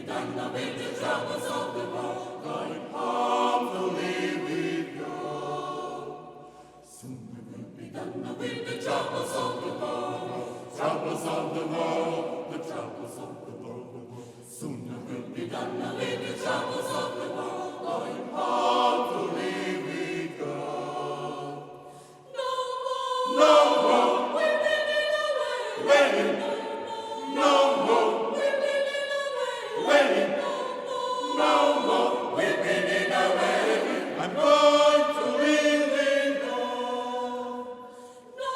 done with the troubles of the world, going humbly with God. Soon it will be done with the troubles of the world, troubles of the world, the troubles of the world. Soon it will be done with the troubles of the world, going humbly with God. No more waiting, no more waiting, no more weeping in a way. I'm going to live in God. No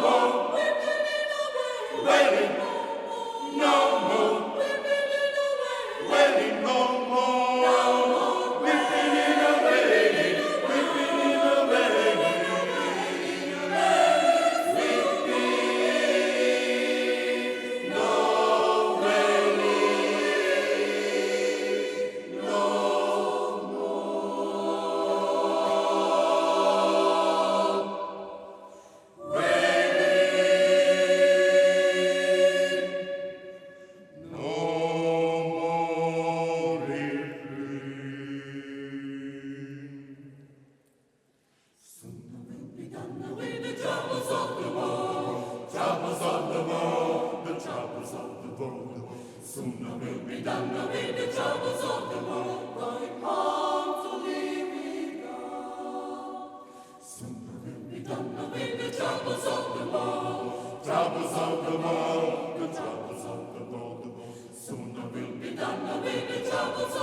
more waiting, no more waiting, no more weeping in a way, weeping in a way, weeping, no wailing, no more wailing, no more Soon will be done with the troubles of the world, troubles of the world, the troubles of the world. Soon will be done with the troubles of the world, going home to live with God. Soon will be done with the troubles of the world, troubles of the world, the troubles of the world. Soon will be done with the troubles